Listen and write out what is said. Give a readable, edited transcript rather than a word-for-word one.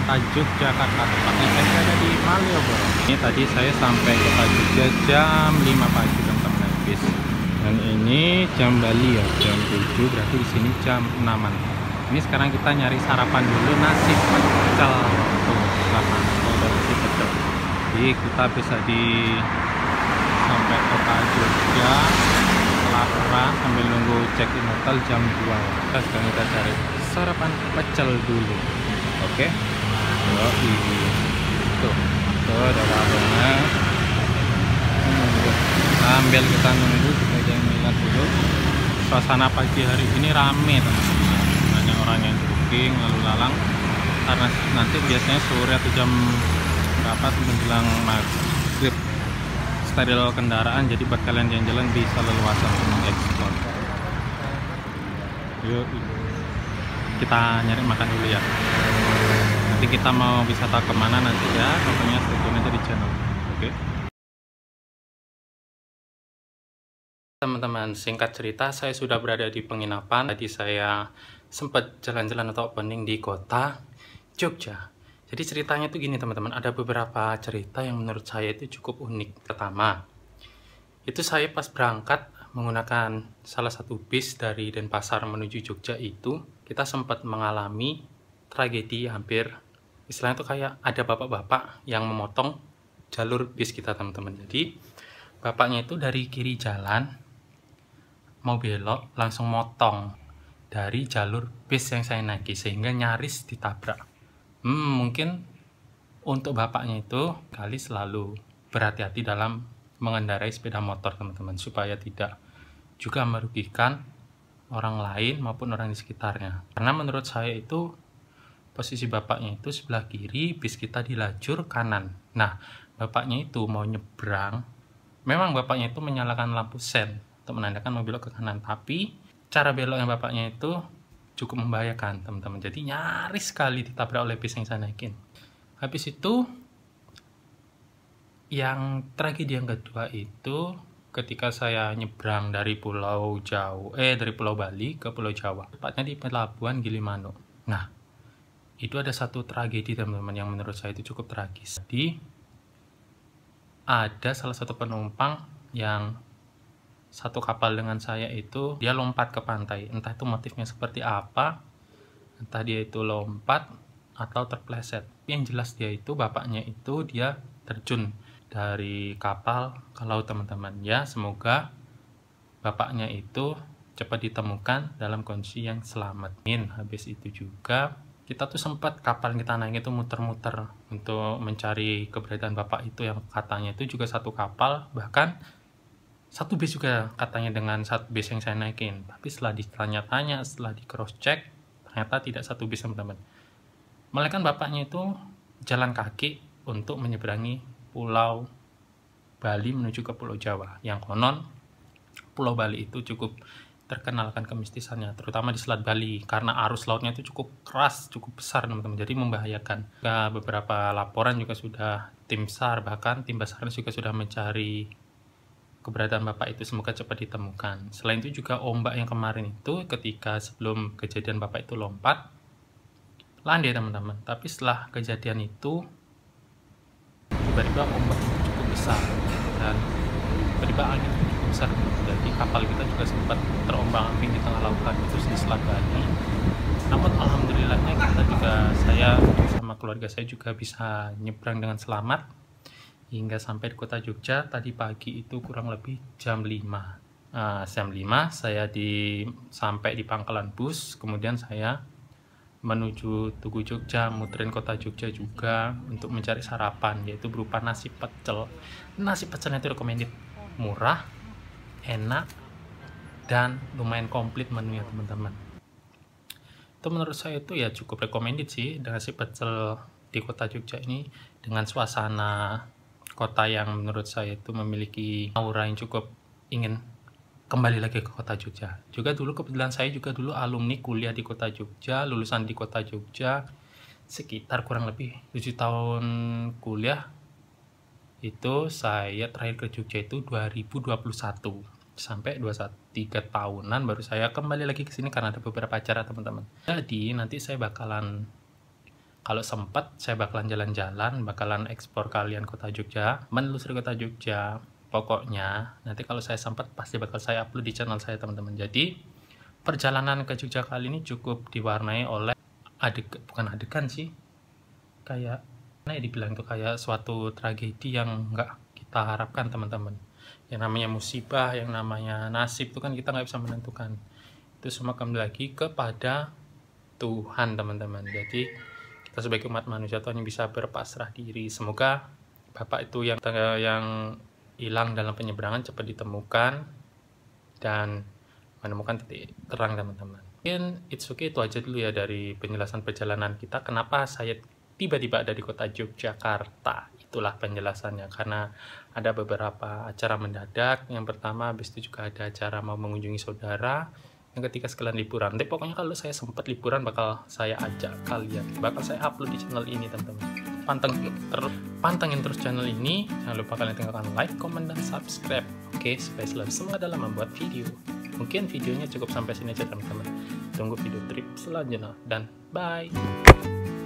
kota Yogyakarta, tepatnya saya berada di Malioboro. Ini tadi saya sampai kota Jogja jam 5 pagi teman-teman habis. Dan ini jam Bali ya, jam 7, berarti di sini jam 6-an. Ini sekarang kita nyari sarapan dulu, nasi pecel. Tuh, lapangan nasi pecel. Jadi kita bisa sampai kota Jogja kelaparan sambil nunggu check-in hotel jam 2. Sekarang kita cari sarapan pecel dulu. Oke. Tuh ada warungnya. Sambil kita nunggu, kita jangan lihat dulu. Suasana pagi hari ini rame teman-teman. Banyak orang yang booking lalu lalang karena nanti biasanya sore atau jam berapa menjelang maghrib steril kendaraan, jadi buat kalian yang jalan bisa leluasa untuk mengeksplor. Yuk kita nyari makan dulu ya. Nanti kita mau wisata kemana nanti ya, pokoknya stay tune aja di channel. Oke teman-teman, singkat cerita saya sudah berada di penginapan. Tadi saya sempat jalan-jalan atau opening di kota Jogja. Jadi ceritanya tuh gini teman-teman, ada beberapa cerita yang menurut saya itu cukup unik. Pertama, itu saya pas berangkat menggunakan salah satu bis dari Denpasar menuju Jogja itu, kita sempat mengalami tragedi hampir, istilahnya tuh kayak ada bapak-bapak yang memotong jalur bis kita teman-teman. Jadi bapaknya itu dari kiri jalan, mau belok, langsung motong dari jalur bis yang saya naiki, sehingga nyaris ditabrak. Mungkin untuk bapaknya itu kali selalu berhati-hati dalam mengendarai sepeda motor teman-teman, supaya tidak juga merugikan orang lain maupun orang di sekitarnya. Karena menurut saya itu posisi bapaknya itu sebelah kiri, bis kita di lajur kanan. Nah, bapaknya itu mau nyebrang, memang bapaknya itu menyalakan lampu sen untuk menandakan mau belok ke kanan, tapi cara beloknya bapaknya itu cukup membahayakan teman-teman. Jadi nyaris sekali ditabrak oleh bis yang saya naikin. Habis itu yang tragedi yang kedua itu ketika saya nyebrang dari Pulau Bali ke Pulau Jawa, tepatnya di Pelabuhan Gilimanuk. Nah, itu ada satu tragedi teman-teman yang menurut saya itu cukup tragis. Jadi ada salah satu penumpang yang satu kapal dengan saya itu, dia lompat ke pantai. Entah itu motifnya seperti apa, entah dia itu lompat atau terpleset. Yang jelas dia itu, bapaknya itu dia terjun dari kapal ke laut teman-teman. Ya, semoga bapaknya itu cepat ditemukan dalam kondisi yang selamat. Habis itu juga kita tuh sempat kapal kita naik itu muter-muter untuk mencari keberadaan bapak itu, yang katanya itu juga satu kapal, bahkan satu bis juga katanya dengan satu bis yang saya naikin. Tapi setelah ditanya-tanya, setelah di cross check, ternyata tidak satu bis teman-teman. Melainkan bapaknya itu jalan kaki untuk menyeberangi Pulau Bali menuju ke Pulau Jawa, yang konon Pulau Bali itu cukup terkenal akan kemistisannya, terutama di Selat Bali, karena arus lautnya itu cukup keras, cukup besar teman-teman, jadi membahayakan. Beberapa laporan juga sudah tim SAR, bahkan tim Basarnas juga sudah mencari keberadaan bapak itu, semoga cepat ditemukan. Selain itu juga ombak yang kemarin itu, ketika sebelum kejadian bapak itu lompat, landai teman-teman. Tapi setelah kejadian itu, tiba-tiba ombak itu cukup besar dan tiba-tiba angin cukup besar. Jadi kapal kita juga sempat terombang-ambing di tengah lautan itu di Selat Bali. Namun alhamdulillahnya saya sama keluarga saya juga bisa nyebrang dengan selamat hingga sampai di kota Jogja tadi pagi itu kurang lebih jam 5. Jam 5 saya sampai di pangkalan bus, kemudian saya menuju Tugu Jogja, muterin kota Jogja juga untuk mencari sarapan, yaitu berupa nasi pecel. Nasi pecelnya itu recommended, murah, enak, dan lumayan komplit menunya teman-teman. Itu menurut saya itu ya cukup recommended sih, nasi pecel di kota Jogja ini, dengan suasana kota yang menurut saya itu memiliki aura yang cukup ingin kembali lagi ke kota Jogja. Juga dulu kebetulan saya juga dulu alumni kuliah di kota Jogja, lulusan di kota Jogja, sekitar kurang lebih 7 tahun kuliah. Itu saya terakhir ke Jogja itu 2021, sampai 3 tahunan baru saya kembali lagi ke sini karena ada beberapa acara teman-teman. Jadi nanti saya bakalan Kalau sempat saya bakalan jalan-jalan, bakalan ekspor kalian kota Jogja, menelusuri kota Jogja. Pokoknya nanti kalau saya sempat pasti bakal saya upload di channel saya teman-teman. Jadi perjalanan ke Jogja kali ini cukup diwarnai oleh bukan adegan sih, kayak dibilang itu kayak suatu tragedi yang nggak kita harapkan teman-teman. Yang namanya musibah, yang namanya nasib itu kan kita nggak bisa menentukan. Itu semua kembali lagi kepada Tuhan teman-teman. Jadi kita sebagai umat manusia tuh hanya bisa berpasrah diri. Semoga bapak itu yang hilang dalam penyeberangan cepat ditemukan dan menemukan titik terang teman-teman. Mungkin it's okay, itu aja dulu ya dari penjelasan perjalanan kita. Kenapa saya tiba-tiba ada di kota Yogyakarta? Itulah penjelasannya, karena ada beberapa acara mendadak. Yang pertama, habis itu juga ada acara mau mengunjungi saudara. Yang ketiga sekalian liburan. Tapi pokoknya kalau saya sempat liburan bakal saya ajak kalian, bakal saya upload di channel ini teman-teman. Pantengin terus channel ini. Jangan lupa kalian tinggalkan like, comment, dan subscribe. Oke, supaya selalu semangat dalam membuat video. Mungkin videonya cukup sampai sini aja teman-teman. Tunggu video trip selanjutnya dan bye.